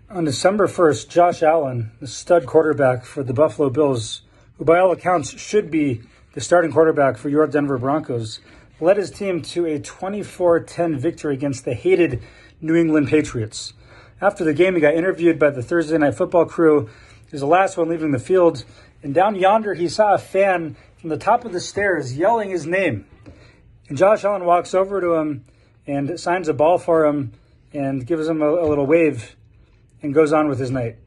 On December 1st, Josh Allen, the stud quarterback for the Buffalo Bills, who by all accounts should be the starting quarterback for your Denver Broncos, led his team to a 24-10 victory against the hated New England Patriots. After the game, he got interviewed by the Thursday Night Football crew. He was the last one leaving the field. And down yonder, he saw a fan from the top of the stairs yelling his name. And Josh Allen walks over to him and signs a ball for him and gives him a little wave and goes on with his night.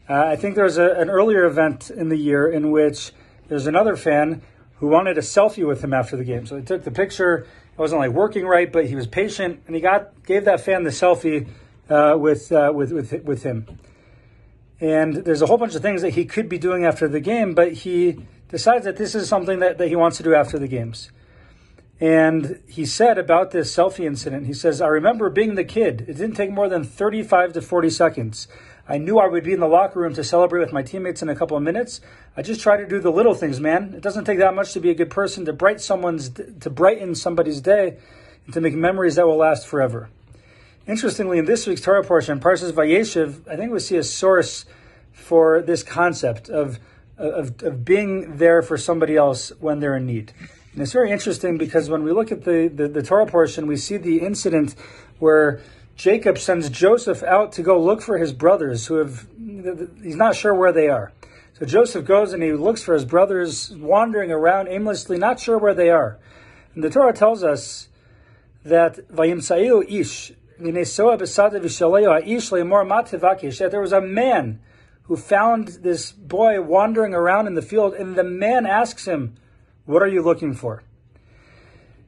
I think there was an earlier event in the year in which there's another fan who wanted a selfie with him after the game. So he took the picture. It wasn't like working right, but he was patient, and he gave that fan the selfie with him. And there's a whole bunch of things that he could be doing after the game, but he decides that this is something that he wants to do after the games. And he said about this selfie incident, he says, "I remember being the kid. It didn't take more than 35 to 40 seconds. I knew I would be in the locker room to celebrate with my teammates in a couple of minutes. I just try to do the little things, man. It doesn't take that much to be a good person, to brighten somebody's day, and to make memories that will last forever." Interestingly, in this week's Torah portion, Parsha Vayeishev, I think we see a source for this concept of being there for somebody else when they're in need. And it's very interesting because when we look at the Torah portion, we see the incident where Jacob sends Joseph out to go look for his brothers he's not sure where they are. So Joseph goes and he looks for his brothers wandering around aimlessly, not sure where they are. And the Torah tells us that Vayimsa'eu ish, that there was a man who found this boy wandering around in the field, and the man asks him, "What are you looking for?"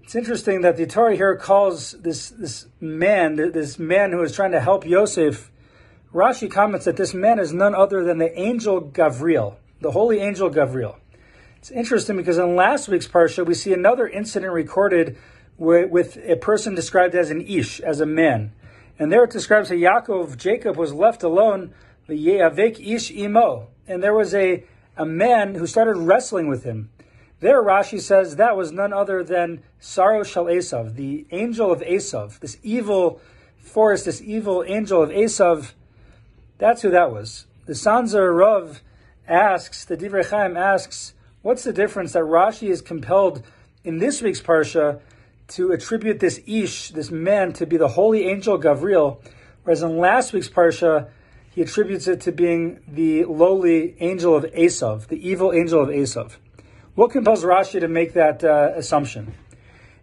It's interesting that the Torah here calls this man who is trying to help Yosef. Rashi comments that this man is none other than the angel Gabriel, the holy angel Gabriel. It's interesting because in last week's Parsha, we see another incident recorded with a person described as an ish, as a man. And there it describes how Jacob was left alone, v'ye'avek ish imo. And there was a man who started wrestling with him. There, Rashi says that was none other than Saro Shal Esav, the angel of Esav, this evil force, this evil angel of Esav. That's who that was. The Sanzar Rav asks, the Divrei Chaim asks, what's the difference that Rashi is compelled in this week's Parsha to attribute this ish, this man, to be the holy angel Gabriel, whereas in last week's Parsha, he attributes it to being the lowly angel of Esav, the evil angel of Esav. What compels Rashi to make that assumption? And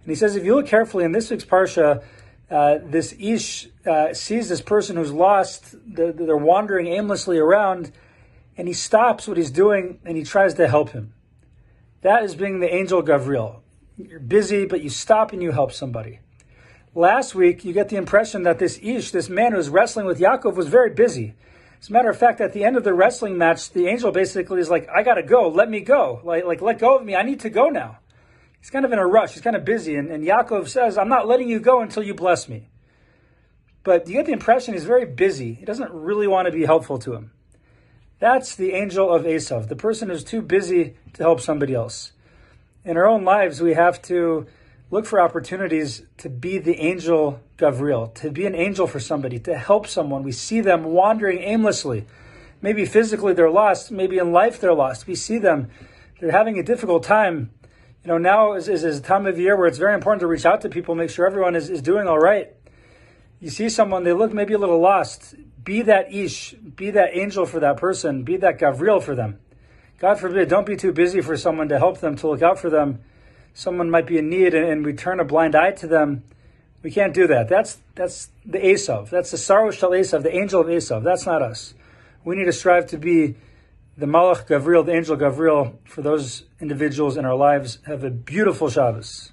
he says, if you look carefully in this week's Parsha, this ish sees this person who's lost, they're wandering aimlessly around, and he stops what he's doing and he tries to help him. That is being the angel Gabriel. You're busy, but you stop and you help somebody. Last week, you get the impression that this ish, this man who was wrestling with Yaakov, was very busy. As a matter of fact, at the end of the wrestling match, the angel basically is like, "I gotta go, let me go. Like let go of me, I need to go now." He's kind of in a rush, he's kind of busy, and Yaakov says, "I'm not letting you go until you bless me." But you get the impression he's very busy. He doesn't really want to be helpful to him. That's the angel of Esav, the person who's too busy to help somebody else. In our own lives, we have to look for opportunities to be the angel Gabriel, to be an angel for somebody, to help someone. We see them wandering aimlessly. Maybe physically they're lost. Maybe in life they're lost. We see them. They're having a difficult time. Now is a time of year where it's very important to reach out to people, make sure everyone is doing all right. You see someone, they look maybe a little lost. Be that ish, be that angel for that person, be that Gabriel for them. God forbid, don't be too busy for someone to help them, to look out for them. Someone might be in need and we turn a blind eye to them. We can't do that. That's the Esav. That's the Saro Shal Esav, the angel of Esav. That's not us. We need to strive to be the Malach Gabriel, the angel Gabriel, for those individuals in our lives. Have a beautiful Shabbos.